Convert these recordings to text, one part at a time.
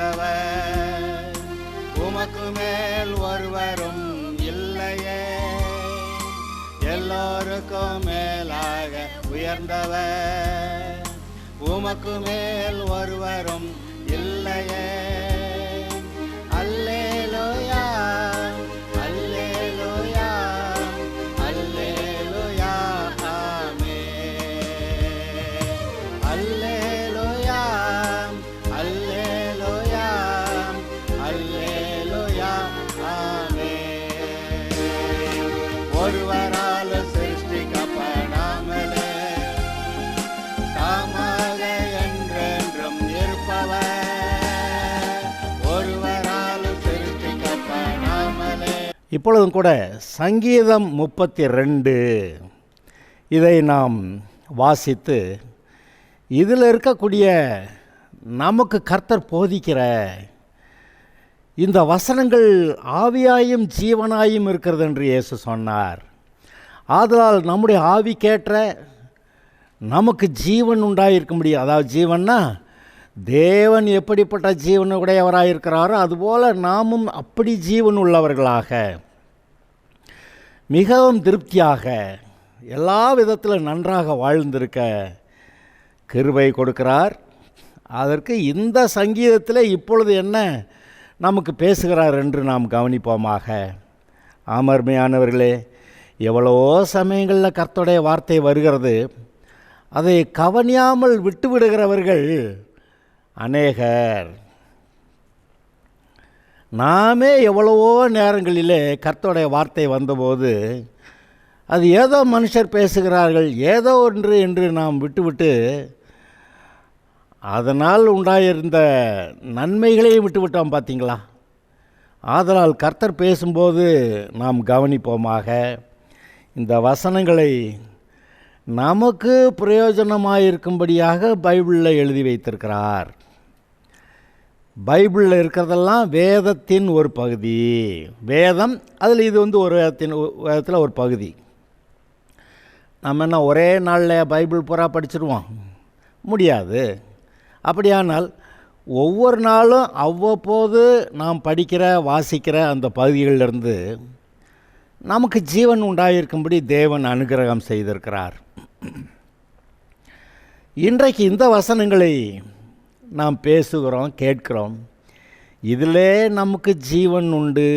உயர்ந்தவர், உமக்கு மேல் ஒருவரும் இல்லையே. எல்லோருக்கும் மேலாக உயர்ந்தவர், உமக்கு மேல் ஒருவரும் இல்லையே. அல்லேலூயா, அல்லேலூயா, அல்லேலூயா, ஆமென். அல்லேலூயா, அல்லேலூயா, அல்லேலூயா, ஆமென். ஒருவரால் சிருஷ்டிக்கப்படாமலே தாமாக என்றென்றும் இருப்பவர், ஒருவரால் சிருஷ்டிக்கப்படாமலே. இப்பொழுதும் கூட சங்கீதம் 32 இதை நாம் வாசித்து இதில் இருக்கக்கூடிய நமக்கு கர்த்தர் போதிக்கிற இந்த வசனங்கள் ஆவியாயும் ஜீவனாயும் இருக்கிறது என்று இயேசு சொன்னார். ஆதலால் நம்முடைய ஆவிக்கேற்ற நமக்கு ஜீவன் உண்டாயிருக்க முடியும். அதாவது ஜீவன்னா தேவன் எப்படிப்பட்ட ஜீவன் உடையவராக இருக்கிறாரோ அதுபோல் நாமும் அப்படி ஜீவன் உள்ளவர்களாக மிகவும் திருப்தியாக எல்லா விதத்தில் நன்றாக வாழ்ந்திருக்க கிருபை கொடுக்கிறார். அதற்கு இந்த சங்கீதத்தில் இப்பொழுது என்ன நமக்கு பேசுகிறார் என்று நாம் கவனிப்போமாக. அருமையானவர்களே, எவ்வளவோ சமயங்களில் கர்த்தருடைய வார்த்தை வருகிறது, அதை கவனியாமல் விட்டுவிடுகிறவர்கள் அநேகர். நாமே எவ்வளவோ நேரங்களிலே கர்த்தருடைய வார்த்தை வந்தபோது அது ஏதோ மனுஷர் பேசுகிறார்கள் ஏதோ ஒன்று என்று நாம் விட்டுவிட்டு அதனால் உண்டாயிருந்த நன்மைகளையும் விட்டுவிட்டோம். பார்த்தீங்களா? ஆதலால் கர்த்தர் பேசும்போது நாம் கவனிப்போமாக. இந்த வசனங்களை நமக்கு பிரயோஜனமாயிருக்கும்படியாக பைபிளில் எழுதி வைத்திருக்கிறார். பைபிளில் இருக்கிறதெல்லாம் வேதத்தின் ஒரு பகுதி. வேதம் அதில் இது ஒரு வேதத்தில் ஒரு பகுதி. நம்ம என்ன ஒரே நாளில் பைபிள் பூரா படிச்சிடுவோம்? முடியாது. அப்படியானால் ஒவ்வொரு நாளும் அவ்வப்போது நாம் படிக்கிற வாசிக்கிற அந்த பகுதிகளிலிருந்து நமக்கு ஜீவன் உண்டாயிருக்கும்படி தேவன் அனுகிரகம் செய்திருக்கிறார். இன்றைக்கு இந்த வசனங்களை நாம் பேசுகிறோம், கேட்கிறோம். இதிலே நமக்கு ஜீவன் உண்டு,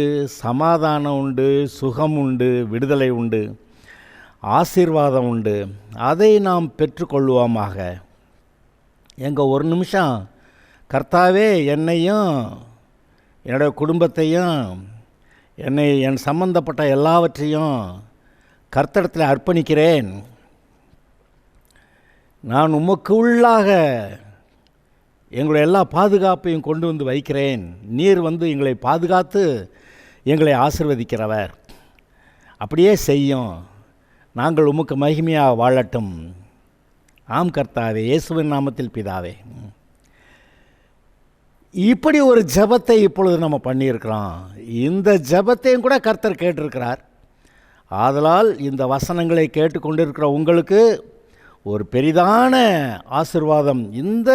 சமாதானம் உண்டு, சுகம் உண்டு, விடுதலை உண்டு, ஆசீர்வாதம் உண்டு. அதை நாம் பெற்றுக்கொள்வோமாக. ஒரு நிமிஷம் கர்த்தாவே என்னையும் என்னுடைய குடும்பத்தையும் என் சம்பந்தப்பட்ட எல்லாவற்றையும் கர்த்தரிடத்தில் அர்ப்பணிக்கிறேன். நான் உமக்கு உள்ளாக எங்களுடைய எல்லா பாதுகாப்பையும் கொண்டு வந்து வைக்கிறேன். நீர் எங்களை பாதுகாத்து எங்களை ஆசீர்வதிக்கிறவர். அப்படியே செய்யும். நாங்கள் உமக்கு மகிமையாக வாழட்டும். ஆம் கர்த்தாவே, இயேசுவின் நாமத்தில் பிதாவே. இப்படி ஒரு ஜெபத்தை இப்பொழுது நம்ம பண்ணியிருக்கிறோம். இந்த ஜெபத்தையும் கூட கர்த்தர் கேட்டிருக்கிறார். ஆதலால் இந்த வசனங்களை கேட்டுக்கொண்டிருக்கிற உங்களுக்கு ஒரு பெரிதான ஆசீர்வாதம் இந்த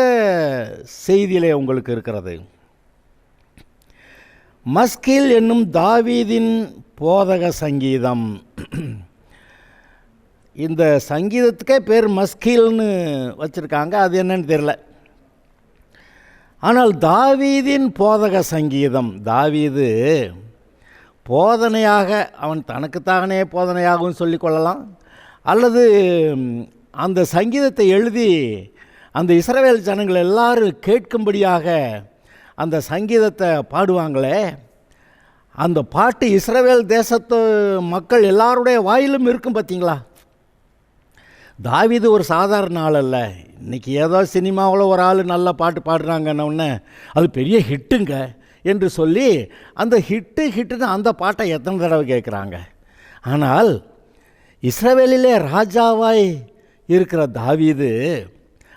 செய்தியிலே உங்களுக்கு இருக்கிறது. மஸ்கில் என்னும் தாவீதின் போதக சங்கீதம். இந்த சங்கீதத்துக்கே பேர் மஸ்கில்னு வச்சுருக்காங்க. அது என்னன்னு தெரியல. ஆனால் தாவீதின் போதக சங்கீதம். தாவீது போதனையாக அவன் தனக்குத்தானே போதனையாகவும் சொல்லிக்கொள்ளலாம், அல்லது அந்த சங்கீதத்தை எழுதி அந்த இஸ்ரவேல் ஜனங்கள் எல்லாரும் கேட்கும்படியாக அந்த சங்கீதத்தை பாடுவாங்களே, அந்த பாட்டு இஸ்ரவேல் தேசத்து மக்கள் எல்லாருடைய வாயிலும் இருக்கும். பார்த்தீங்களா? தாவீது ஒரு சாதாரண ஆள் அல்ல. இன்றைக்கி ஏதோ சினிமாவில் ஒரு ஆள் நல்ல பாட்டு பாடுறாங்கன்னொன்னே அது பெரிய ஹிட்டுங்க என்று சொல்லி அந்த ஹிட்டுன்னு அந்த பாட்டை எத்தனை தடவை கேட்குறாங்க. ஆனால் இஸ்ரவேலிலே ராஜாவாய் இருக்கிற தாவீது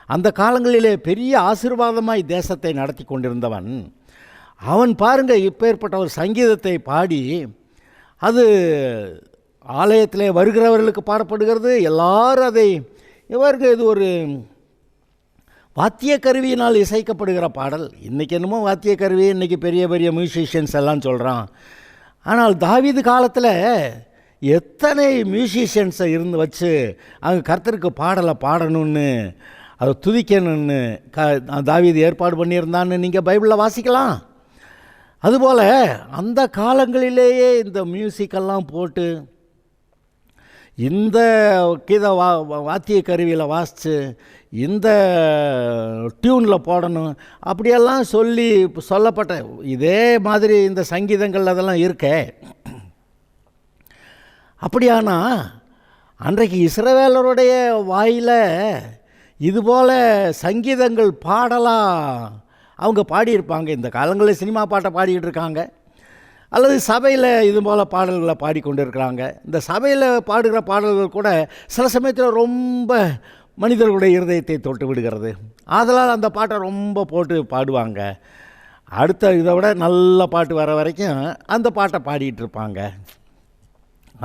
அந்த காலங்களிலே பெரிய ஆசீர்வாதமாய் தேசத்தை நடத்தி கொண்டிருந்தவன். அவன் பாருங்க, இப்பேற்பட்ட ஒரு சங்கீதத்தை பாடி அது ஆலயத்திலே வருகிறவர்களுக்கு பாடப்படுகிறது. எல்லாரும் அதை இவருக்கு இது ஒரு வாத்திய கருவியினால் இசைக்கப்படுகிற பாடல். இன்றைக்கி என்னமோ வாத்திய கருவி, இன்றைக்கி பெரிய பெரிய மியூசிஷியன்ஸ் எல்லாம் சொல்கிறான். ஆனால் தாவீது காலத்தில் எத்தனை மியூசிஷியன்ஸை இருந்து வச்சு அங்கே கர்த்தருக்கு பாடலை பாடணும்னு, அதை துதிக்கணும்னு தாவீது ஏற்பாடு பண்ணியிருந்தான்னு நீங்கள் பைபிளில் வாசிக்கலாம். அதுபோல் அந்த காலங்களிலேயே இந்த மியூசிக்கெல்லாம் போட்டு இந்த கீத வாத்திய கருவியில் வாசித்து இந்த டியூனில் போடணும் அப்படியெல்லாம் சொல்லப்பட்ட இதே மாதிரி இந்த சங்கீதங்கள் அதெல்லாம் இருக்கே. அப்படியானா அன்றைக்கு இஸ்ரவேலருடைய வாயில் இதுபோல் சங்கீதங்கள் பாடலாம் அவங்க பாடியிருப்பாங்க. இந்த காலங்களில் சினிமா பாட்டை பாடிக்கிட்டு இருக்காங்க, அல்லது சபையில் இது போல் பாடல்களை பாடிக்கொண்டு இருக்கிறாங்க. இந்த சபையில் பாடுகிற பாடல்கள் கூட சில சமயத்தில் ரொம்ப மனிதர்களுடைய இருதயத்தை தொட்டு விடுகிறது. ஆதலால் அந்த பாட்டை ரொம்ப போட்டு பாடுவாங்க. அடுத்த இதை விட நல்ல பாட்டு வர வரைக்கும் அந்த பாட்டை பாடிட்டு இருப்பாங்க.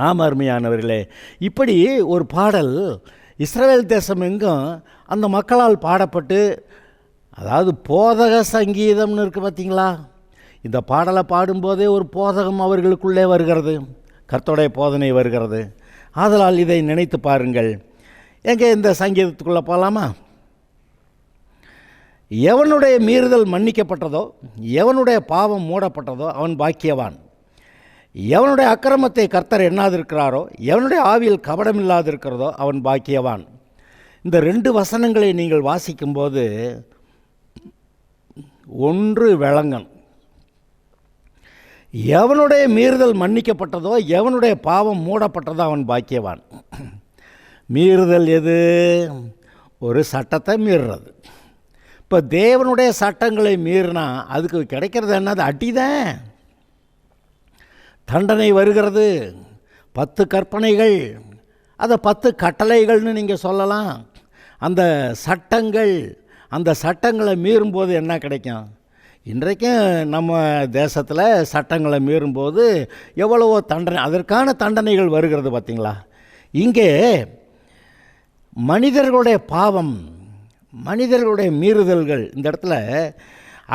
ஆமாம் அருமையானவர்களே, இப்படி ஒரு பாடல் இஸ்ரவேல் தேசம் எங்கும் அந்த மக்களால் பாடப்பட்டு, அதாவது போதக சங்கீதம்னு இருக்குது பார்த்தீங்களா. இந்த பாடலை பாடும்போதே ஒரு போதகம் அவர்களுக்குள்ளே வருகிறது, கர்த்தருடைய போதனை வருகிறது. ஆதலால் இதை நினைத்து பாருங்கள். எங்கே இந்த சங்கீதத்துக்குள்ளே போகலாமா? எவனுடைய மீறுதல் மன்னிக்கப்பட்டதோ, எவனுடைய பாவம் மூடப்பட்டதோ அவன் பாக்கியவான். எவனுடைய அக்கிரமத்தை கர்த்தர் எண்ணாதிருக்கிறாரோ, எவனுடைய ஆவியில் கபடம் இல்லாதிருக்கிறதோ அவன் பாக்கியவான். இந்த 2 வசனங்களை நீங்கள் வாசிக்கும்போது ஒன்று விளங்கணும். எவனுடைய மீறுதல் மன்னிக்கப்பட்டதோ, எவனுடைய பாவம் மூடப்பட்டதோ அவன் பாக்கியவான். மீறுதல் எது? ஒரு சட்டத்தை மீறுறது. இப்போ தேவனுடைய சட்டங்களை மீறினா அதுக்கு கிடைக்கிறது என்னது? அடிதான். தண்டனை வருகிறது. 10 கற்பனைகள், அதை 10 கட்டளைகள்னு நீங்கள் சொல்லலாம். அந்த சட்டங்களை மீறும்போது என்ன கிடைக்கும்? இன்றைக்கும் நம்ம தேசத்தில் சட்டங்களை மீறும்போது எவ்வளவோ தண்டனை, அதற்கான தண்டனைகள் வருகிறது பார்த்திங்களா. இங்கே மனிதர்களுடைய பாவம், மனிதர்களுடைய மீறுதல்கள், இந்த இடத்துல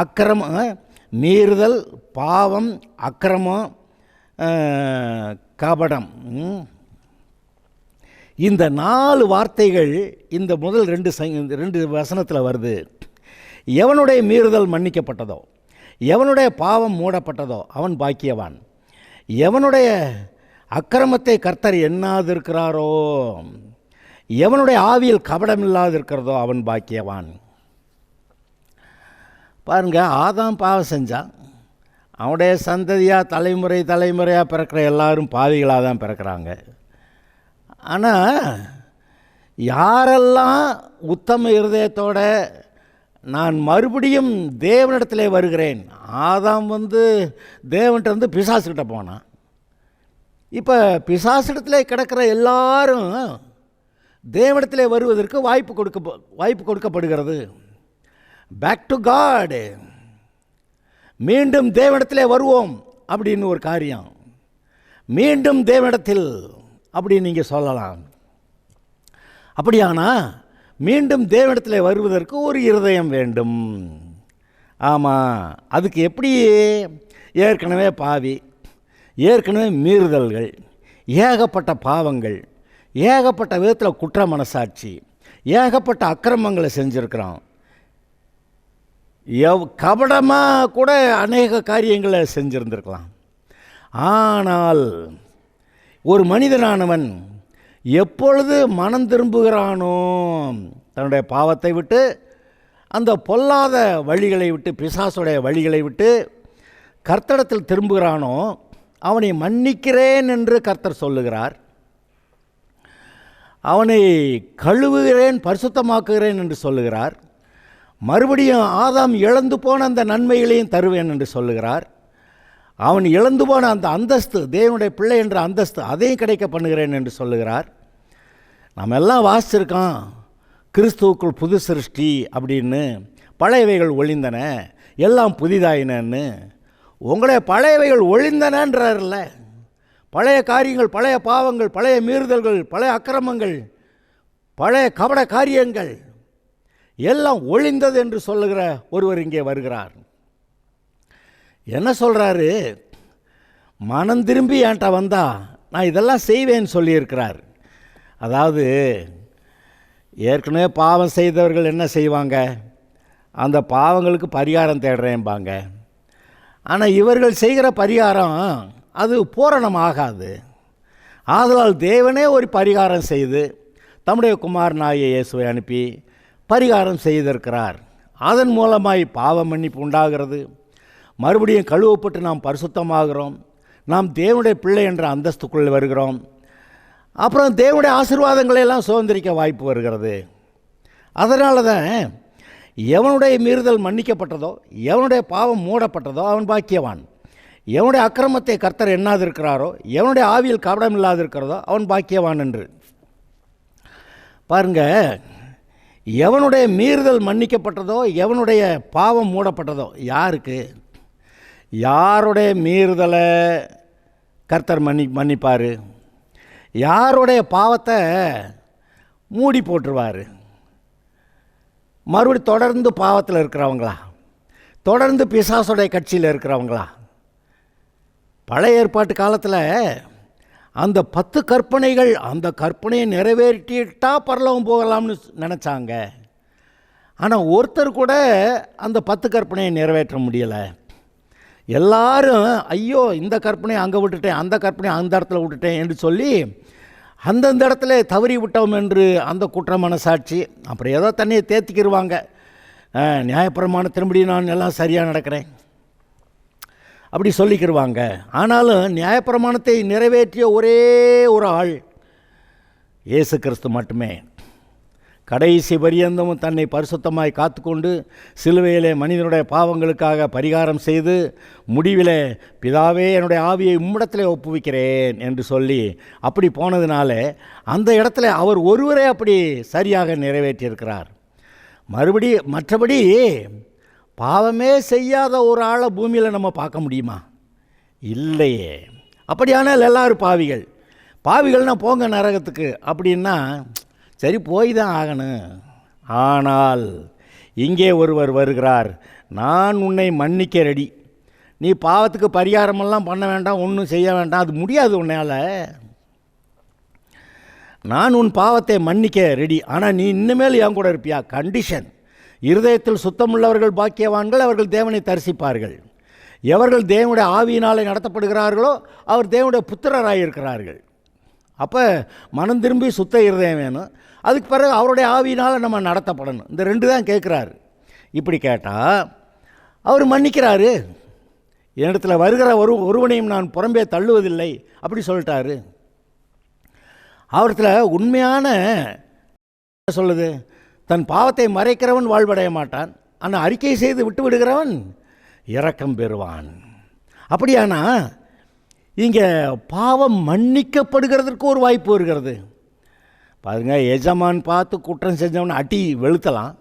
அக்கிரமம், மீறுதல், பாவம், அக்கிரமம், கபடம், இந்த 4 வார்த்தைகள் இந்த முதல் 2 வசனத்தில் வருது. எவனுடைய மீறுதல் மன்னிக்கப்பட்டதோ, எவனுடைய பாவம் மூடப்பட்டதோ அவன் பாக்கியவான். எவனுடைய அக்கிரமத்தை கர்த்தர் எண்ணாதிருக்கிறாரோ, எவனுடைய ஆவியில் கபடம் இல்லாதிருக்கிறதோ அவன் பாக்கியவான். பாருங்க, ஆதாம் பாவம் செஞ்சான். அவனுடைய சந்ததியாக தலைமுறையாக பிறக்கிற எல்லாரும் பாவிகளாக தான் பிறக்கிறாங்க. ஆனால் யாரெல்லாம் உத்தம இருதயத்தோட நான் மறுபடியும் தேவனிடத்திலே வருகிறேன், ஆதாம் தேவன்கிட்ட பிசாசுக்கிட்ட போனான். இப்போ பிசாசிடத்திலே கிடக்கிற எல்லாரும் தேவனிடத்திலே வருவதற்கு வாய்ப்பு கொடுக்கப்படுகிறது. பேக் டு காட், மீண்டும் தேவனிடத்திலே வருவோம் அப்படின்னு ஒரு காரியம். மீண்டும் தேவனிடத்தில் அப்படின்னு நீங்கள் சொல்லலாம். அப்படியானா மீண்டும் தேவனிடத்தில் வருவதற்கு ஒரு இருதயம் வேண்டும். ஆமாம், அதுக்கு எப்படி? ஏற்கனவே பாவி, ஏற்கனவே மீறுதல்கள், ஏகப்பட்ட பாவங்கள், ஏகப்பட்ட விதத்தில் குற்ற மனசாட்சி, ஏகப்பட்ட அக்கிரமங்களை செஞ்சுருக்கிறோம். கபடமாக கூட அநேக காரியங்களை செஞ்சுருந்துருக்கலாம். ஆனால் ஒரு மனிதனானவன் எப்பொழுது மனம் திரும்புகிறானோ, தன்னுடைய பாவத்தை விட்டு, அந்த பொல்லாத வழிகளை விட்டு, பிசாசுடைய வழிகளை விட்டு கர்த்தரிடத்தில் திரும்புகிறானோ அவனை மன்னிக்கிறேன் என்று கர்த்தர் சொல்லுகிறார். அவனை கழுவுகிறேன், பரிசுத்தமாக்குகிறேன் என்று சொல்லுகிறார். மறுபடியும் ஆதாம் இழந்து போன அந்த நன்மைகளையும் தருவேன் என்று சொல்லுகிறார். அவன் இழந்து போன அந்த அந்தஸ்து, தேவனுடைய பிள்ளை என்ற அந்தஸ்து, அதையும் கிடைக்க பண்ணுகிறேன் என்று சொல்லுகிறார். நம்ம எல்லாம் வாசிச்சிருக்கோம், கிறிஸ்துவுக்குள் புது சிருஷ்டி அப்படின்னு, பழையவைகள் ஒழிந்தன எல்லாம் புதிதாயினன்னு. உங்களுடைய பழையவைகள் ஒழிந்தனன்றார்ல. பழைய காரியங்கள், பழைய பாவங்கள், பழைய மீறுதல்கள், பழைய அக்கிரமங்கள், பழைய கபட காரியங்கள் எல்லாம் ஒழிந்தது என்று சொல்லுகிற ஒருவர் இங்கே வருகிறார். என்ன சொல்கிறாரு? மனம் திரும்பி என்கிட்ட வந்தா நான் இதெல்லாம் செய்வேன்னு சொல்லியிருக்கிறார். அதாவது ஏற்கனவே பாவம் செய்தவர்கள் என்ன செய்வாங்க? அந்த பாவங்களுக்கு பரிகாரம் தேடுறேன்பாங்க. ஆனால் இவர்கள் செய்கிற பரிகாரம் அது பூரணமாகாது. ஆதலால் தேவனே ஒரு பரிகாரம் செய்து தம்முடைய குமாரனாகிய இயேசுவை அனுப்பி பரிகாரம் செய்திருக்கிறார். அதன் மூலமாய் பாவ மன்னிப்பு உண்டாகிறது. மறுபடியும் கழுவப்பட்டு நாம் பரிசுத்தமாகிறோம். நாம் தேவனுடைய பிள்ளை என்ற அந்தஸ்துக்குள் வருகிறோம். அப்புறம் தேவனுடைய ஆசீர்வாதங்களை எல்லாம் சுதந்திரிக்க வாய்ப்பு வருகிறது. அதனால தான் எவனுடைய மீறுதல் மன்னிக்கப்பட்டதோ, எவனுடைய பாவம் மூடப்பட்டதோ அவன் பாக்கியவான். எவனுடைய அக்கிரமத்தை கர்த்தர் எண்ணாதிருக்கிறாரோ, எவனுடைய ஆவியில் கபடம் இல்லாதிருக்கிறதோ அவன் பாக்கியவான் என்று. பாருங்க, எவனுடைய மீறுதல் மன்னிக்கப்பட்டதோ, எவனுடைய பாவம் மூடப்பட்டதோ, யாருக்கு? யாருடைய மீறுதலை கர்த்தர் மன்னிப்பார்? யாருடைய பாவத்தை மூடி போட்டுருவார்? மறுபடி தொடர்ந்து பாவத்தில் இருக்கிறவங்களா? தொடர்ந்து பிசாசுடைய கட்சியில் இருக்கிறவங்களா? பழைய ஏற்பாட்டு காலத்தில் அந்த 10 கற்பனைகள், அந்த கற்பனையை நிறைவேற்றிட்டா பரலோகம் போகலாம்னு நினச்சாங்க. ஆனால் ஒருத்தர் கூட அந்த 10 கற்பனையை நிறைவேற்ற முடியலை. எல்லாரும் ஐயோ இந்த கற்பனையை அங்கே விட்டுட்டேன், அந்த கற்பனையை அந்த இடத்துல விட்டுட்டேன் என்று சொல்லி அந்தந்த இடத்துல தவறி விட்டோம் என்று அந்த குற்ற மனசாட்சி அப்புறம் ஏதோ தண்ணியை தேத்திக்கிடுவாங்க. நியாயப்பிரமாணத்தின்படி நான் எல்லாம் சரியாக நடக்கிறேன் அப்படி சொல்லிக்கிடுவாங்க. ஆனாலும் நியாயப்பிரமாணத்தை நிறைவேற்றிய ஒரே ஒரு ஆள் இயேசு கிறிஸ்து மட்டுமே. கடைசி பரியந்தமும் தன்னை பரிசுத்தமாய் காத்துக்கொண்டு சிலுவையிலே மனிதனுடைய பாவங்களுக்காக பரிகாரம் செய்து முடிவிலே பிதாவே என்னுடைய ஆவியை உம்மிடத்திலே ஒப்புவிக்கிறேன் என்று சொல்லி அப்படி போனதுனால அந்த இடத்துல அவர் ஒருவரே அப்படி சரியாக நிறைவேற்றியிருக்கிறார். மற்றபடி பாவமே செய்யாத ஒரு ஆளை பூமியில் நம்ம பார்க்க முடியுமா? இல்லையே. அப்படியானால் எல்லாரும் பாவிகள்னால் போங்க நரகத்துக்கு அப்படின்னா சரி போய் தான் ஆகணும். ஆனால் இங்கே ஒருவர் வருகிறார், நான் உன்னை மன்னிக்க ரெடி. நீ பாவத்துக்கு பரிகாரமெல்லாம் பண்ண வேண்டாம், ஒன்றும் செய்ய வேண்டாம், அது முடியாது உன்னால். நான் உன் பாவத்தை மன்னிக்க ரெடி. ஆனால் நீ இன்னமேல் என் கூட இருப்பியா? கண்டிஷன். இருதயத்தில் சுத்தமுள்ளவர்கள் பாக்கியவான்கள், அவர்கள் தேவனை தரிசிப்பார்கள். எவர்கள் தேவனுடைய ஆவியினாலே நடத்தப்படுகிறார்களோ அவர் தேவனுடைய புத்திரராயிருக்கிறார்கள். அப்போ மனம் திரும்பி சுத்த இருதயம் வேணும். அதுக்கு பிறகு அவருடைய ஆவியினால் நம்ம நடத்தப்படணும். இந்த 2 தான் கேட்குறாரு. இப்படி கேட்டால் அவர் மன்னிக்கிறாரு. என்னிடத்துல வருகிற ஒருவனையும் நான் புறம்பே தள்ளுவதில்லை அப்படி சொல்லிட்டாரு. அவர்கிட்ட உண்மையான சொல்லுது, தன் பாவத்தை மறைக்கிறவன் வாழ்வடைய மாட்டான், ஆனால் அறிக்கை செய்து விட்டு விடுகிறவன் இரக்கம் பெறுவான். அப்படியானா இங்கே பாவம் மன்னிக்கப்படுகிறதற்கு ஒரு வாய்ப்பு வருகிறது. பாருங்கள், எஜமான் பார்த்து குற்றம் செஞ்சவனை அடி வெளுத்தலாம்.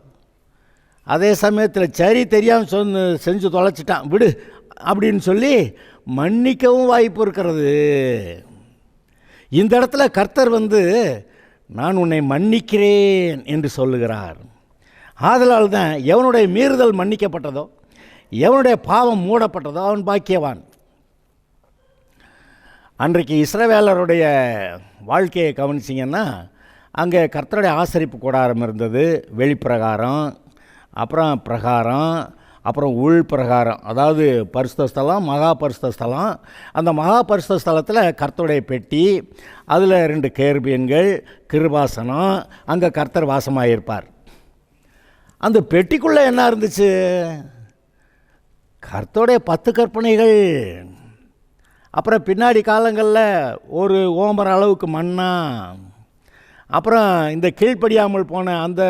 அதே சமயத்தில் சரி தெரியாமல் செஞ்சு தொலைச்சிட்டான் விடு அப்படின்னு சொல்லி மன்னிக்கவும் வாய்ப்பு இருக்கிறது. இந்த இடத்துல கர்த்தர் நான் உன்னை மன்னிக்கிறேன் என்று சொல்லுகிறார். ஆதலால் தான் எவனுடைய மீறுதல் மன்னிக்கப்பட்டதோ, எவனுடைய பாவம் மூடப்பட்டதோ அவன் பாக்கியவான். அன்றைக்கு இஸ்ரவேலருடைய வாழ்க்கையை கவனிச்சிங்கன்னா அங்கே கர்த்தருடைய ஆசரிப்பு கூடாரம் இருந்தது. வெளிப்பிரகாரம், அப்புறம் பிரகாரம், அப்புறம் உள் பிரகாரம், அதாவது பரிசுத்த ஸ்தலம், மகா பரிசுத்த ஸ்தலம். அந்த மகா பரிசுத்த ஸ்தலத்தில் கர்த்தருடைய பெட்டி, அதில் 2 கேருபீன்கள், கிருபாசனம், அங்கே கர்த்தர் வாசமாயிருப்பார். அந்த பெட்டிக்குள்ளே என்ன இருந்துச்சு? கர்த்தருடைய 10 கற்பனைகள். அப்புறம் பின்னாடி காலங்களில் ஒரு ஓமர் அளவுக்கு மண்ணா, அப்புறம் இந்த கீழ்ப்படியாமல் போன அந்த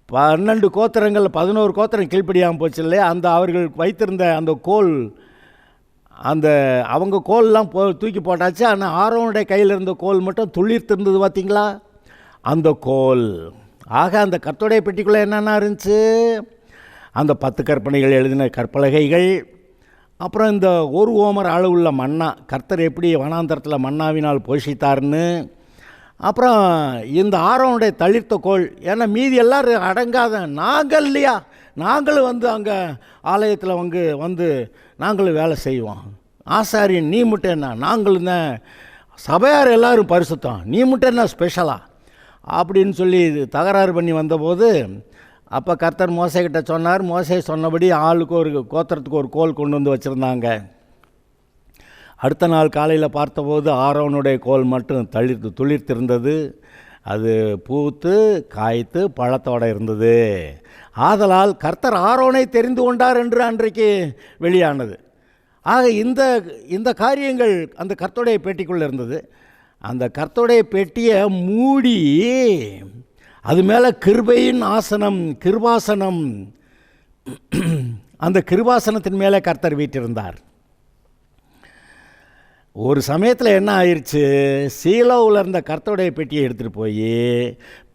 12 கோத்திரங்கள், 11 கோத்திரம் கீழ்ப்படியாமல் போச்சு இல்லையா, அந்த அவர்கள் வைத்திருந்த அந்த கோல், அந்த அவங்க கோல்லாம் தூக்கி போட்டாச்சு. ஆனால் ஆரோனுடைய கையில் இருந்த கோல் மட்டும் துளிர்த்திருந்தது பார்த்தீங்களா, அந்த கோல். ஆக அந்த கர்த்தருடைய பெட்டிக்குள்ளே என்னென்ன இருந்துச்சு? அந்த 10 கற்பனைகள் எழுதின கற்பலகைகள், அப்புறம் இந்த ஒரு ஓமர் அளவுள்ள மன்னா, கர்த்தர் எப்படி வனாந்தரத்தில் மன்னாவினால் போஷித்தார்னு, அப்புறம் இந்த ஆரோனுடைய தளிர்த்த கோல், ஏன்னா மீதி எல்லோரும் அடங்காத நாங்கள் இல்லையா, நாங்களும் வந்து அங்கே ஆலயத்தில் வந்து நாங்களும் வேலை செய்வோம். ஆசாரியன் நீ மட்டும் என்ன, நாங்களும் தான் சபையார் எல்லோரும் பரிசுத்தம், நீ மட்டும் என்ன ஸ்பெஷலாக அப்படின்னு சொல்லி தகராறு பண்ணி வந்தபோது அப்போ கர்த்தர் மோசேக்கிட்ட சொன்னார். மோசே சொன்னபடி ஆளுக்கு ஒரு கோத்திரத்துக்கு ஒரு கோல் கொண்டு வந்து வச்சுருந்தாங்க. அடுத்த நாள் காலையில் பார்த்தபோது ஆரோனுடைய கோல் மட்டும் துளிர்த்திருந்தது. அது பூத்து காய்த்து பழத்தோடு இருந்தது. ஆதலால் கர்த்தர் ஆரோனை தெரிந்து கொண்டார் என்று அன்றைக்கு வெளியானது. ஆக இந்த காரியங்கள் அந்த கர்த்தருடைய பெட்டிக்குள்ளே இருந்தது. அந்த கர்த்தருடைய பெட்டியை மூடி அது மேலே கிருபையின் ஆசனம், கிருபாசனம், அந்த கிருபாசனத்தின் மேலே கர்த்தர் வீற்றிருந்தார். ஒரு சமயத்தில் என்ன ஆயிடுச்சு, சீலோவில் இருந்த கர்த்தருடைய பெட்டியை எடுத்துகிட்டு போய்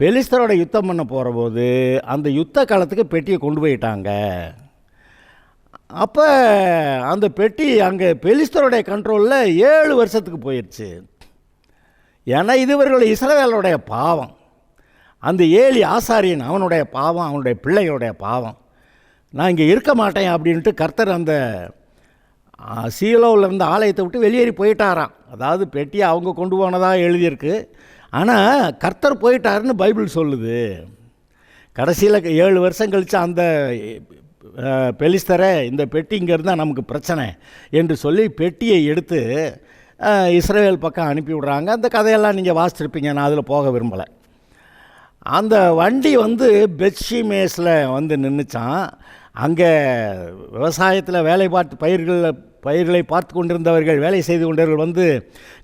பெலிஸ்தரோட யுத்தம் பண்ண போகிற போது அந்த யுத்த காலத்துக்கு பெட்டியை கொண்டு போயிட்டாங்க. அப்போ அந்த பெட்டி அங்கே பெலிஸ்தருடைய கண்ட்ரோலில் 7 வருஷத்துக்கு போயிடுச்சு. ஏன்னா இதுவர்களுடைய இஸ்ரவேலருடைய பாவம், அந்த ஏலி ஆசாரியன் அவனுடைய பாவம், அவனுடைய பிள்ளைகளுடைய பாவம். நான் இங்கே இருக்க மாட்டேன் அப்படின்ட்டு கர்த்தர் அந்த சீலோவில் இருந்த ஆலயத்தை விட்டு வெளியேறி போயிட்டாராம். அதாவது பெட்டியை அவங்க கொண்டு போனதாக எழுதியிருக்கு, ஆனால் கர்த்தர் போயிட்டாருன்னு பைபிள் சொல்லுது. கடைசியில் 7 வருஷம் கழித்து அந்த பெலிஸ்தரை இந்த பெட்டி இங்கே இருந்தால் நமக்கு பிரச்சனை என்று சொல்லி பெட்டியை எடுத்து இஸ்ரவேல் பக்கம் அனுப்பி விடுறாங்க. அந்த கதையெல்லாம் நீங்கள் வாசிச்சிருப்பீங்க, நான் அதில் போக விரும்பலை. அந்த வண்டி வந்து பெத்ஷிமேஸில் வந்து நின்றுச்சான். அங்கே விவசாயத்தில் வேலை பயிர்களை பார்த்து கொண்டிருந்தவர்கள், வேலை செய்து கொண்டவர்கள் வந்து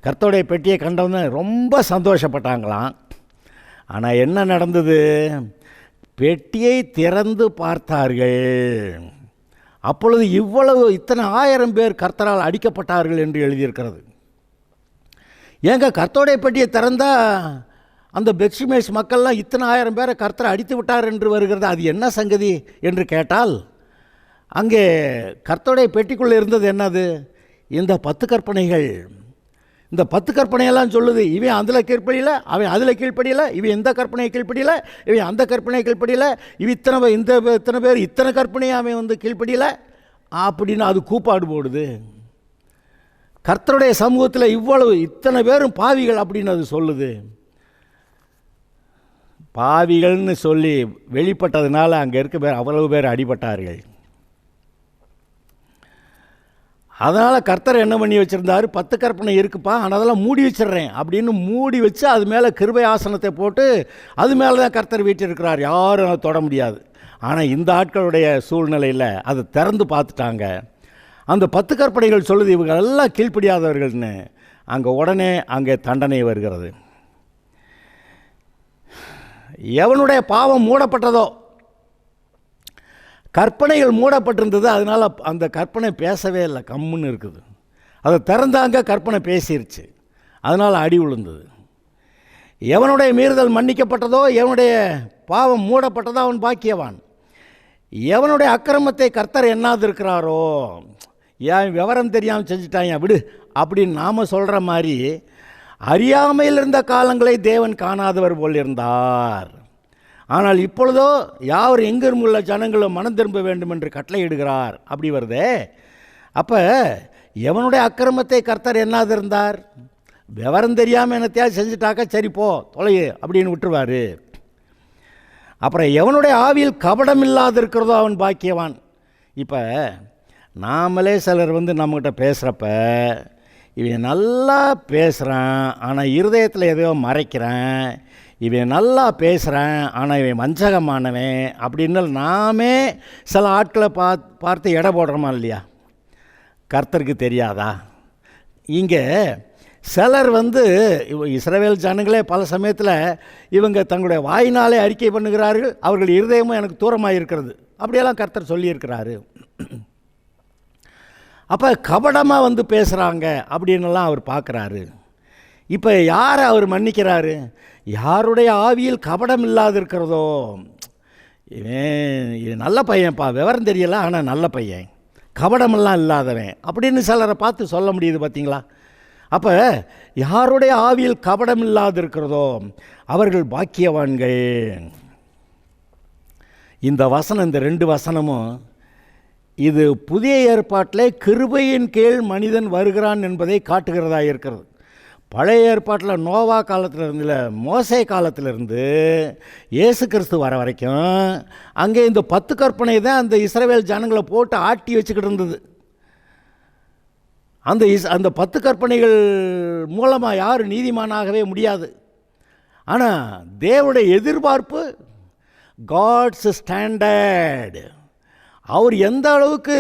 கர்த்தருடைய பெட்டியை கண்டவங்க ரொம்ப சந்தோஷப்பட்டாங்களாம். ஆனால் என்ன நடந்தது, பெட்டியை திறந்து பார்த்தார்கள். அப்பொழுது இத்தனை 1000 பேர் கர்த்தரால் அடிக்கப்பட்டார்கள் என்று எழுதியிருக்கிறது. ஏங்க கர்த்தருடைய பெட்டியை திறந்தால் அந்த பெத்ஷிமேஸ் மக்கள்லாம் இத்தனை 1000 பேரை கர்த்தரை அடித்து விட்டார் என்று வருகிறது, அது என்ன சங்கதி என்று கேட்டால், அங்கே கர்த்தருடைய பெட்டிக்குள்ளே இருந்தது என்னது, இந்த 10 கற்பனைகள். இந்த 10 கற்பனையெல்லாம் சொல்லுது, இவன் அதில் கீழ்ப்படியில், அவன் அதில் கீழ்ப்படியில், இவன் இந்த கற்பனையை கீழ்ப்படியில், இவன் அந்த கற்பனையை கீழ்ப்படியில், இத்தனை பேர் இத்தனை கற்பனையை அவன் வந்து கீழ்ப்படியில் அப்படின்னு அது கூப்பாடு போடுது. கர்த்தருடைய சமூகத்தில் இத்தனை பேரும் பாவிகள் அப்படின்னு அது சொல்லுது. பாவிகள்னு சொல்லி வெளிப்பட்டதுனால அங்கே அவ்வளவு பேர் அடிபட்டார்கள். அதனால் கர்த்தர் என்ன பண்ணி வச்சுருந்தார், 10 கற்பனை இருக்குப்பா, ஆனால் அதெல்லாம் மூடி வச்சிடுறேன் அப்படின்னு மூடி வச்சு அது மேலே கிருபை ஆசனத்தை போட்டு அது மேலே தான் கர்த்தர் வீட்டிருக்கிறார், யாரும் அதை தொட முடியாது. ஆனால் இந்த ஆட்களுடைய சூழ்நிலையில் அதை திறந்து பார்த்துட்டாங்க. அந்த 10 கற்பனைகள் சொல்லுது இவங்க எல்லாம் கீழ்ப்படியாதவர்கள்னு. உடனே அங்கே தண்டனை வருகிறது. எவனுடைய பாவம் மூடப்பட்டதோ, கற்பனைகள் மூடப்பட்டிருந்தது, அதனால் அந்த கற்பனை பேசவே இல்லை, கம்முன்னு இருக்குது. அதை திறந்தாங்க, கற்பனை பேசிருச்சு, அதனால் அடி விழுந்தது. எவனுடைய மீறுதல் மன்னிக்கப்பட்டதோ, எவனுடைய பாவம் மூடப்பட்டதோ அவன் பாக்கியவான். எவனுடைய அக்கிரமத்தை கர்த்தர் எண்ணாதிருக்கிறாரோ, ஏன் விவரம் தெரியாமல் செஞ்சுட்டாங்க விடு அப்படின்னு நாம் சொல்கிற மாதிரி, அறியாமையில் இருந்த காலங்களை தேவன் காணாதவர் போல் இருந்தார். ஆனால் இப்பொழுதோ யார் எங்கிருந்தும் உள்ள ஜனங்களும் மனம் திரும்ப வேண்டும் என்று கட்டளையிடுகிறார். அப்படி வருதே. அப்போ எவனுடைய அக்கிரமத்தை கர்த்தர் எண்ணாதிருந்தார், விவரம் தெரியாமல் என்னத்தையாவது செஞ்சுட்டாக்கா சரி போ தொலையே அப்படின்னு விட்டுருவார். அப்புறம் எவனுடைய ஆவியில் கபடம் இல்லாது இருக்கிறதோ அவன் பாக்கியவான். இப்போ நாமளே சிலர் வந்து நம்மகிட்ட பேசுகிறப்ப, இவன் நல்லா பேசுகிறான் ஆனால் இருதயத்தில் எதையோ மறைக்கிறான், இவன் நல்லா பேசுகிறான் ஆனால் இவன் வஞ்சகமானவன் அப்படின்னு நாமே சில ஆட்களை பார்த்து எடை போடுறோமா இல்லையா? கர்த்தருக்கு தெரியாதா? இங்கே சிலர் வந்து இஸ்ரவேல் ஜனங்களே பல சமயத்தில் இவங்க தங்களுடைய வாயினாலே அறிக்கை பண்ணுகிறார்கள், அவர்கள் இருதயமும் எனக்கு தூரமாக இருக்கிறது அப்படியெல்லாம் கர்த்தர் சொல்லியிருக்கிறாரு. அப்போ கபடமாக வந்து பேசுகிறாங்க அப்படின்னுலாம் அவர் பார்க்குறாரு. இப்போ யாரை அவர் மன்னிக்கிறாரு? யாருடைய ஆவியில் கபடம் இல்லாது இருக்கிறதோ, இவன் நல்ல பையன்ப்பா, விவரம் தெரியல ஆனால் நல்ல பையன், கபடமெல்லாம் இல்லாதவன் அப்படின்னு சிலரை பார்த்து சொல்ல முடியுது பார்த்தீங்களா? அப்போ யாருடைய ஆவியில் கபடம் இல்லாதிருக்கிறதோ அவர்கள் பாக்கியவான்கள். இந்த வசனம், இந்த 2 வசனமும் இது புதிய ஏற்பாட்டில் கிருபையின் கீழ் மனிதன் வருகிறான் என்பதை காட்டுகிறதா இருக்கிறது. பழைய ஏற்பாட்டில் நோவா காலத்திலிருந்து, மோசே காலத்திலிருந்து இயேசு கிறிஸ்து வர வரைக்கும் அங்கே இந்த 10 கற்பனை தான் அந்த இஸ்ரவேல் ஜனங்களை போட்டு ஆட்டி வச்சுக்கிட்டு இருந்தது. அந்த 10 கற்பனைகள் மூலமாக யாரும் நீதிமானாகவே முடியாது. ஆனால் தேவனுடைய எதிர்பார்ப்பு, காட்ஸ் ஸ்டாண்டர்டு, அவர் எந்த அளவுக்கு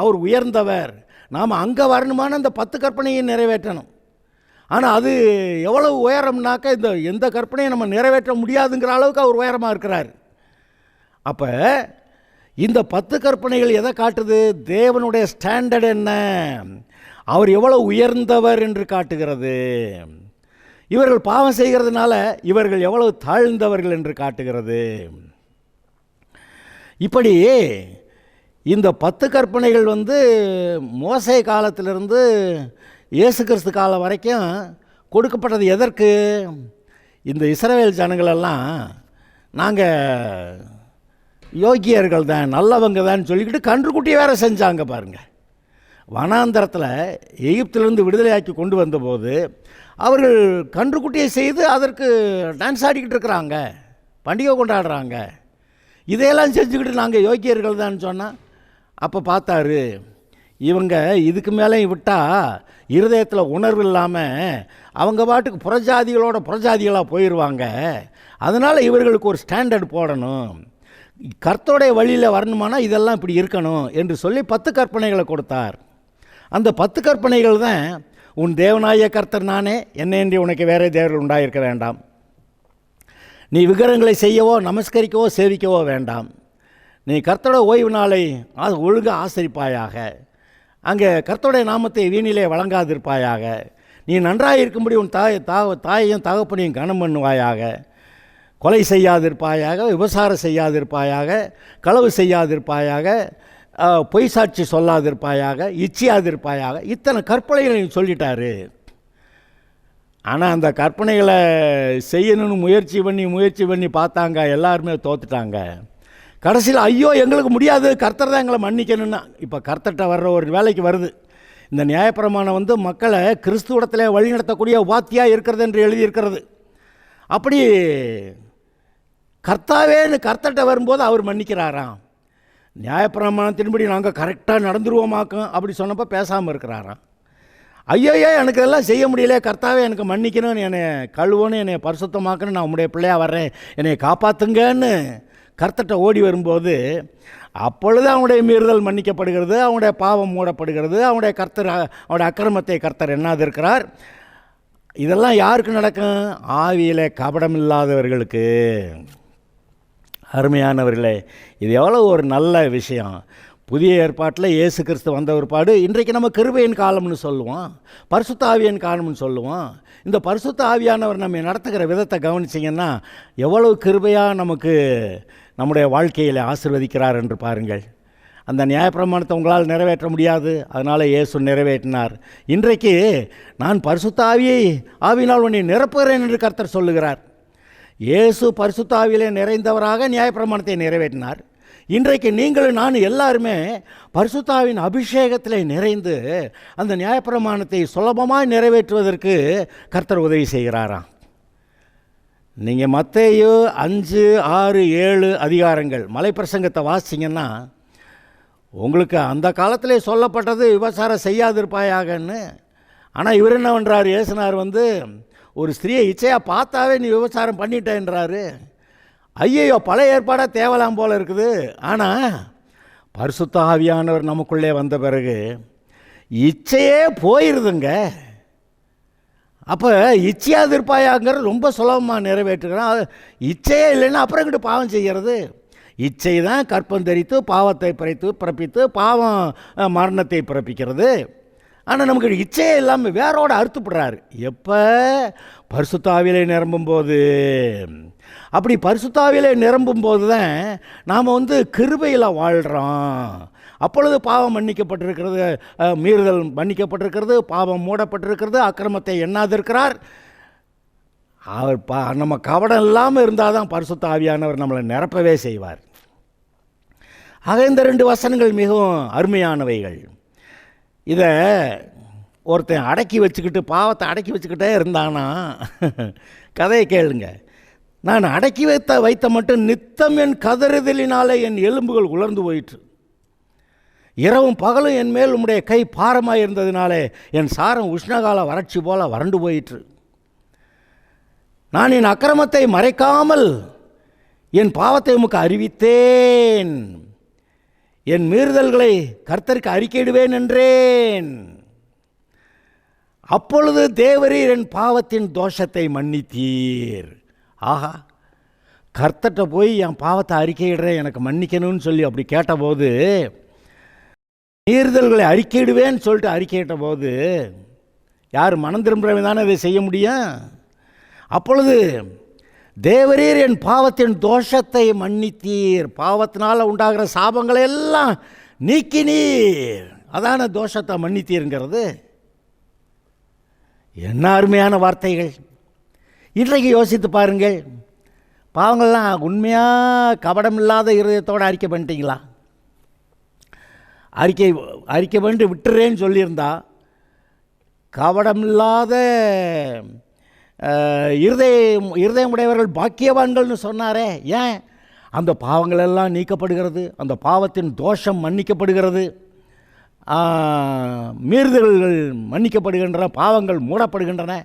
அவர் உயர்ந்தவர், நாம் அங்கே வரணுமான அந்த 10 கற்பனையை நிறைவேற்றணும். ஆனால் அது எவ்வளவு உயரம்னாக்க எந்த கற்பனையும் நம்ம நிறைவேற்ற முடியாதுங்கிற அளவுக்கு அவர் உயரமாக இருக்கிறார். அப்போ இந்த 10 கற்பனைகள் எதை காட்டுது? தேவனுடைய ஸ்டாண்டர்ட் என்ன, அவர் எவ்வளவு உயர்ந்தவர் என்று காட்டுகிறது. இவர்கள் பாவம் செய்கிறதுனால இவர்கள் எவ்வளவு தாழ்ந்தவர்கள் என்று காட்டுகிறது. இப்படி இந்த 10 கற்பனைகள் மோசே காலத்திலிருந்து இயேசு கிறிஸ்து காலம் வரைக்கும் கொடுக்கப்பட்டது எதற்கு? இந்த இஸ்ரவேல் ஜனங்களெல்லாம் நாங்கள் யோகியர்கள் தான், நல்லவங்க தான் சொல்லிக்கிட்டு கன்றுக்குட்டியை வேறு செஞ்சாங்க பாருங்கள். வனாந்தரத்தில் எகிப்திலிருந்து விடுதலையாக்கி கொண்டு வந்தபோது அவர்கள் கன்றுக்குட்டியை செய்து அதற்கு டான்ஸ் ஆடிக்கிட்டு இருக்கிறாங்க, பண்டிகை கொண்டாடுறாங்க. இதையெல்லாம் செஞ்சுக்கிட்டு நாங்கள் யோகியர்கள் தான் சொன்னால், அப்போ பார்த்தாரு இவங்க இதுக்கு மேலே விட்டால் இருதயத்தில் உணர்வு இல்லாமல் அவங்க பாட்டுக்கு புறஜாதிகளாக போயிடுவாங்க. அதனால் இவர்களுக்கு ஒரு ஸ்டாண்டர்ட் போடணும், கர்த்தருடைய வழியில் வரணுமானா இதெல்லாம் இப்படி இருக்கணும் என்று சொல்லி 10 கற்பனைகளை கொடுத்தார். அந்த 10 கற்பனைகள் தான், உன் தேவனாய கர்த்தர் நானே, என்னையன்றி உனக்கு வேறே தேவர்கள் உண்டாயிருக்க வேண்டாம், நீ விக்கிரகங்களை செய்யவோ நமஸ்கரிக்கவோ சேவிக்கவோ வேண்டாம், நீ கர்த்தருடைய ஓய்வு நாளை ஒழுங்காக ஆசரிப்பாயாக, அங்கே கர்த்தருடைய நாமத்தை வீணிலே வழங்காதிருப்பாயாக, நீ நன்றாக இருக்கும்படி உன் தாயையும் தகப்பனையும் கனம் பண்ணுவாயாக, கொலை செய்யாதிருப்பாயாக, விபசாரம் செய்யாதிருப்பாயாக, களவு செய்யாதிருப்பாயாக, பொய் சாட்சி சொல்லாதிருப்பாயாக, இச்சியாதிருப்பாயாக, இத்தனை கற்பனைகளையும் சொல்லிட்டாரு. ஆனால் அந்த கற்பனைகளை செய்யணும்னு முயற்சி பண்ணி பார்த்தாங்க, எல்லாருமே தோத்துட்டாங்க. கடைசியில் ஐயோ எங்களுக்கு முடியாது, கர்த்தர் தான் எங்களை மன்னிக்கணும்னா. இப்போ கர்த்தர்கிட்ட வர்ற ஒரு வேலைக்கு வருது. இந்த நியாயப்பிரமாணம் மக்களை கிறிஸ்துவத்தில் வழிநடத்தக்கூடிய உபாத்தியாக இருக்கிறது என்று எழுதியிருக்கிறது. அப்படி கர்த்தர்கிட்ட வரும்போது அவர் மன்னிக்கிறாராம். நியாயப்பிரமாணத்தின்படி நாங்கள் கரெக்டாக நடந்துருவோமாக்கும் அப்படி சொன்னப்போ பேசாமல் இருக்கிறாராம். ஐயோயோ எனக்கு இதெல்லாம் செய்ய முடியல, கர்த்தாவே எனக்கு மன்னிக்கணும்னு, என்னை கழுவணும், என்னை பரிசுத்தமாக்கணும், நான் உங்களுடைய பிள்ளையாக வர்றேன், என்னை காப்பாற்றுங்கன்னு கர்த்தர்கிட்ட ஓடி வரும்போது அப்பொழுது அவனுடைய மீறுதல் மன்னிக்கப்படுகிறது, அவனுடைய பாவம் மூடப்படுகிறது, அவனுடைய அக்கிரமத்தை கர்த்தர் எண்ணாதிருக்கிறார். இதெல்லாம் யாருக்கு நடக்கும்? ஆவியிலே கபடம் இல்லாதவர்களுக்கு. அருமையானவர்களே, இது எவ்வளோ ஒரு நல்ல விஷயம். புதிய ஏற்பாட்டில் இயேசு கிறிஸ்து வந்த ஒருபாடு இன்றைக்கு நம்ம கிருபையின் காலம்னு சொல்லுவோம், பரிசுத்த ஆவியின் காலம்னு சொல்லுவோம். இந்த பரிசுத்த ஆவியானவர் நம்ம நடத்துகிற விதத்தை கவனிச்சிங்கன்னா எவ்வளவு கிருபையாக நமக்கு நம்முடைய வாழ்க்கையில் ஆசீர்வதிக்கிறார் என்று பாருங்கள். அந்த நியாயப்பிரமாணத்தை உங்களால் நிறைவேற்ற முடியாது, அதனால் இயேசு நிறைவேற்றினார். இன்றைக்கு நான் பரிசுத்த ஆவியினால் உன்னை நிரப்புகிறேன் என்று கர்த்தர் சொல்லுகிறார். இயேசு பரிசுத்த ஆவியிலே நிறைந்தவராக நியாயப்பிரமாணத்தை நிறைவேற்றினார். இன்றைக்கு நீங்களும் நான் எல்லாருமே பரிசுத்தாவின் அபிஷேகத்தில் நிறைந்து அந்த நியாயப்பிரமாணத்தை சுலபமாக நிறைவேற்றுவதற்கு கர்த்தர் உதவி செய்கிறாராம். நீங்கள் மத்தேயு 5, 6, 7 அதிகாரங்கள் மலைப்பிரசங்கத்தை வாசிச்சிங்கன்னா உங்களுக்கு அந்த காலத்திலே சொல்லப்பட்டது விபசாரம் செய்யாதிருப்பாயாகன்னு. ஆனால் இவர் என்ன பண்ணுறாரு? இயேசுனார் ஒரு ஸ்திரீயை இச்சையாக பார்த்தாவே நீ விபசாரம் பண்ணிட்டேன்றாரு. ஐயோ, பழைய ஏற்பாடாக தேவலாம் போல் இருக்குது. ஆனால் பரிசுத்த ஆவியானவர் நமக்குள்ளே வந்த பிறகு இச்சையே போயிடுதுங்க. அப்போ இச்சையாது இருப்பாயாங்கிறது ரொம்ப சுலபமாக நிறைவேற்றுகிறான். இச்சையே இல்லைன்னா அப்புறம் கிட்ட பாவம் செய்கிறது. இச்சை தான் கற்பம் தரித்து பாவத்தை பிறப்பித்து பாவம் மரணத்தை பிறப்பிக்கிறது. ஆனால் நமக்கு இச்சையே இல்லாமல் வேரோடு அறுத்துப்படுறாரு. எப்போ? பரிசுத்த ஆவியிலே நிரம்பும்போது. அப்படி பரிசுத்த ஆவியிலே நிரம்பும்போது தான் நாம் கிருபையில் வாழ்கிறோம். அப்பொழுது பாவம் மன்னிக்கப்பட்டிருக்கிறது, மீறுதல் மன்னிக்கப்பட்டிருக்கிறது, பாவம் மூடப்பட்டிருக்கிறது, அக்கிரமத்தை எண்ணாதிருக்கிறார். அவர் நம்ம கவடம் இல்லாமல் இருந்தால் தான் பரிசுத்த ஆவியானவர் நம்மளை நிரப்பவே செய்வார். ஆக இந்த 2 வசனங்கள் மிகவும் அருமையானவைகள். இதை ஒருத்தன் அடக்கி வச்சுக்கிட்டு, பாவத்தை அடக்கி வச்சுக்கிட்டே இருந்தானா, கதையை கேளுங்க. நான் அடக்கி வைத்த மட்டும் நித்தம் என் கதறுதலினாலே என் எலும்புகள் உலர்ந்து போயிற்று. இரவும் பகலும் என் மேல் உம்முடைய கை பாரமாக இருந்ததினாலே என் சாரம் உஷ்ணகால வறட்சி போல வறண்டு போயிற்று. நான் என் அக்கிரமத்தை மறைக்காமல் என் பாவத்தை உமக்கு அறிவித்தேன், என் மீறுதல்களை கர்த்தருக்கு அறிக்கையிடுவேன் என்றேன். அப்பொழுது தேவரீர் என் பாவத்தின் தோஷத்தை மன்னித்தீர். ஆஹா, கர்த்தர்கிட்ட போய் என் பாவத்தை அறிக்கையிடுறேன், எனக்கு மன்னிக்கணும்னு சொல்லி அப்படி கேட்டபோது, மீறுதல்களை அறிக்கையிடுவேன்னு சொல்லிட்டு அறிக்கையிட்ட போது, யார் மனம் திரும்புகிறவன் தானே இதை செய்ய முடியும்? அப்பொழுது தேவரீர் என் பாவத்தின் தோஷத்தை மன்னித்தீர், பாவத்தினால் உண்டாகிற சாபங்களை எல்லாம் நீக்கினீர். அதான தோஷத்தை மன்னித்தீருங்கிறது. என்ன அருமையான வார்த்தைகள்! இன்றைக்கு யோசித்து பாருங்கள், பாவங்கள்லாம் உண்மையாக கபடம் இல்லாத இருதயத்தோடு அறிக்கை பண்ணிட்டீங்களா? அறிக்கை பண்ணிட்டு விட்டுறேன்னு சொல்லியிருந்தா, கபடம் இல்லாத இருதயமுடையவர்கள் பாக்கியவான்கள்னு சொன்னாரே, ஏன்? அந்த பாவங்களெல்லாம் நீக்கப்படுகிறது, அந்த பாவத்தின் தோஷம் மன்னிக்கப்படுகிறது, மீறுதல்கள் மன்னிக்கப்படுகின்றன, பாவங்கள் மூடப்படுகின்றன.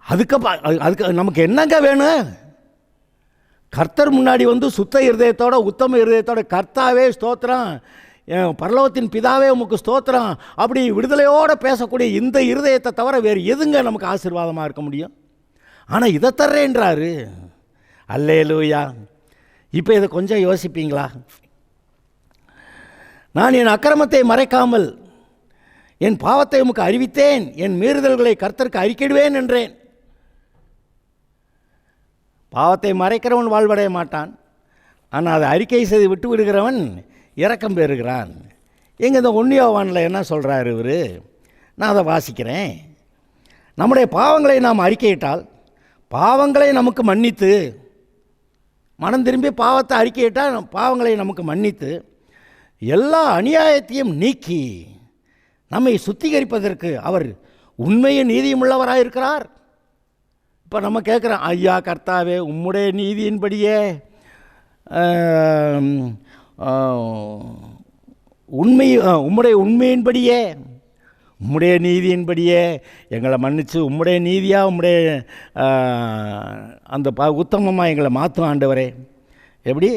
அதுக்கு நமக்கு என்னங்க வேணும்? கர்த்தர் முன்னாடி வந்து சுத்த இருதயத்தோட, உத்தம இருதயத்தோட, கர்த்தாவே ஸ்தோத்திரம், பரலோகத்தின் பிதாவே உமக்கு ஸ்தோத்திரம், அப்படி விடுதலையோடு பேசக்கூடிய இந்த இருதயத்தை தவிர வேறு எதுங்க நமக்கு ஆசீர்வாதமாக இருக்க முடியும்? ஆனால் இதை தர்றேன்றாரு. அல்லேலூயா! இப்போ இதை கொஞ்சம் யோசிப்பீங்களா? நான் என் அக்கிரமத்தை மறைக்காமல் என் பாவத்தை உமக்கு அறிவித்தேன், என் மீறுதல்களை கர்த்தருக்கு அறிக்கையிடுவேன் என்றேன். பாவத்தை மறைக்கிறவன் வாழ்வடைய மாட்டான், ஆனால் அதை அறிக்கை செய்து விட்டு விடுகிறவன் இரக்கம் பெறுகிறான். எங்கே இந்த 1 யோவானில் என்ன சொல்கிறார் இவர்? நான் அதை வாசிக்கிறேன். நம்முடைய பாவங்களை நாம் அறிக்கையிட்டால் பாவங்களை நமக்கு மன்னித்து, மனம் திரும்பி பாவத்தை அறிக்கையிட்டால் பாவங்களை நமக்கு மன்னித்து, எல்லா அநியாயத்தையும் நீக்கி நம்மை சுத்திகரிப்பதற்கு அவர் உண்மையும் நீதியும் உள்ளவராயிருக்கிறார். இப்போ நம்ம கேட்குறோம், ஐயா கர்த்தாவே உம்முடைய நீதியின்படியே, உம்முடைய உண்மையின்படியே, உம்முடைய நீதியின்படியே எங்களை மன்னித்து, உம்முடைய நீதியாக உம்முடைய அந்த உத்தமமாக எங்களை மாற்றும் ஆண்டவரே. எப்படி?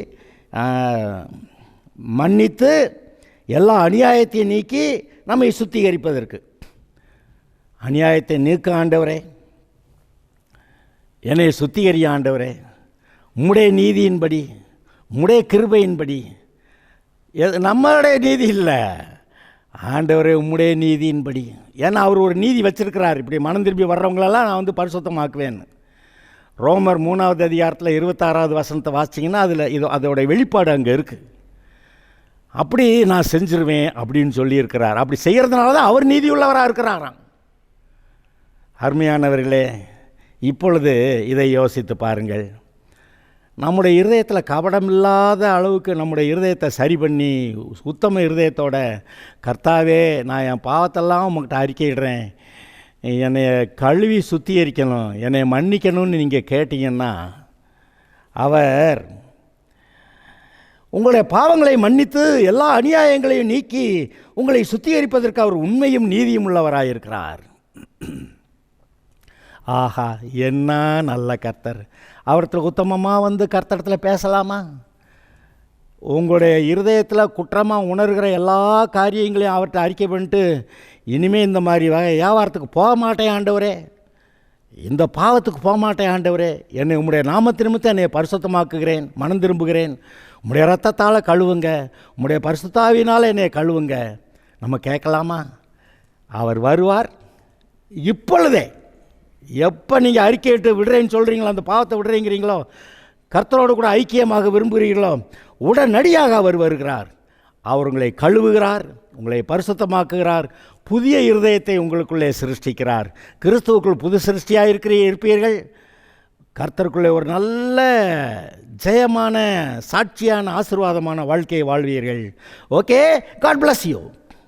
மன்னித்து எல்லா அநியாயத்தையும் நீக்கி நம்மை சுத்திகரிப்பதற்கு. அநியாயத்தை நீக்க ஆண்டவரே, என்னை சுத்திகரி ஆண்டவரே, உம்முடைய நீதியின்படி, உம்முடைய கிருபையின்படி. நம்மளுடைய நீதி இல்லை ஆண்டவரே, உம்முடைய நீதியின்படி. ஏன்னா அவர் ஒரு நீதி வச்சிருக்கிறார், இப்படி மனம் திரும்பி வர்றவங்களெல்லாம் நான் வந்து பரிசுத்தமாக்குவேன்னு. ரோமர் 3வது அதிகாரத்தில் 26வது வசனத்தை வாசிச்சிங்கன்னா அதில் அதோடைய வெளிப்பாடு அங்கே இருக்குது. அப்படி நான் செஞ்சிருவேன் அப்படின்னு சொல்லியிருக்கிறார். அப்படி செய்கிறதுனால தான் அவர் நீதியுள்ளவராக இருக்கிறாராம். அருமையானவர்களே, இப்பொழுது இதை யோசித்து பாருங்கள். நம்முடைய இருதயத்தில் கபடம் இல்லாத அளவுக்கு நம்முடைய இருதயத்தை சரி பண்ணி, உத்தம இருதயத்தோட, கர்த்தாவே நான் என் பாவத்தெல்லாம் உங்கள்கிட்ட அறிக்கையிடுறேன், என்னை கழுவி சுத்திகரிக்கணும், என்னை மன்னிக்கணும்னு நீங்கள் கேட்டீங்கன்னா, அவர் உங்களுடைய பாவங்களை மன்னித்து எல்லா அநியாயங்களையும் நீக்கி உங்களை சுத்திகரிப்பதற்கு அவர் உண்மையும் நீதியும் உள்ளவராயிருக்கிறார். ஆஹா, என்ன நல்ல கர்த்தர்! அவர்கிட்ட உத்தமமாக வந்து கர்த்தரத்தில் பேசலாமா? உங்களுடைய இருதயத்தில் குற்றமாக உணர்கிற எல்லா காரியங்களையும் அவர்கிட்ட அறிக்கை பண்ணிட்டு, இனிமேல் இந்த மாதிரி வியாபாரத்துக்கு போக மாட்டேன் ஆண்டவரே, இந்த பாவத்துக்கு போக மாட்டேன் ஆண்டவரே, என்னை உம்முடைய நாமத்து நிமித்தம் என்னை பரிசுத்தமாக்குகிறேன், மனம் திரும்புகிறேன், உம்முடைய இரத்தத்தால் கழுவுங்க, உம்முடைய பரிசுத்தாவினால் என்னை கழுவுங்க. நம்ம கேட்கலாமா? அவர் வருவார் இப்பொழுதே. எப்போ நீங்கள் அறிக்கையிட்டு விடுறேன்னு சொல்கிறீங்களோ, அந்த பாவத்தை விடுறீங்கிறீங்களோ, கர்த்தரோடு கூட ஐக்கியமாக விரும்புகிறீர்களோ, உடனடியாக அவர் வருகிறார். அவர் உங்களை கழுவுகிறார், உங்களை பரிசுத்தமாக்குகிறார், புதிய இருதயத்தை உங்களுக்குள்ளே சிருஷ்டிக்கிறார். கிறிஸ்துவுக்குள் புது சிருஷ்டியாக இருப்பீர்கள். கர்த்தருக்குள்ளே ஒரு நல்ல ஜெயமான சாட்சியான ஆசீர்வாதமான வாழ்க்கையை வாழ்வீர்கள். Okay, God bless you.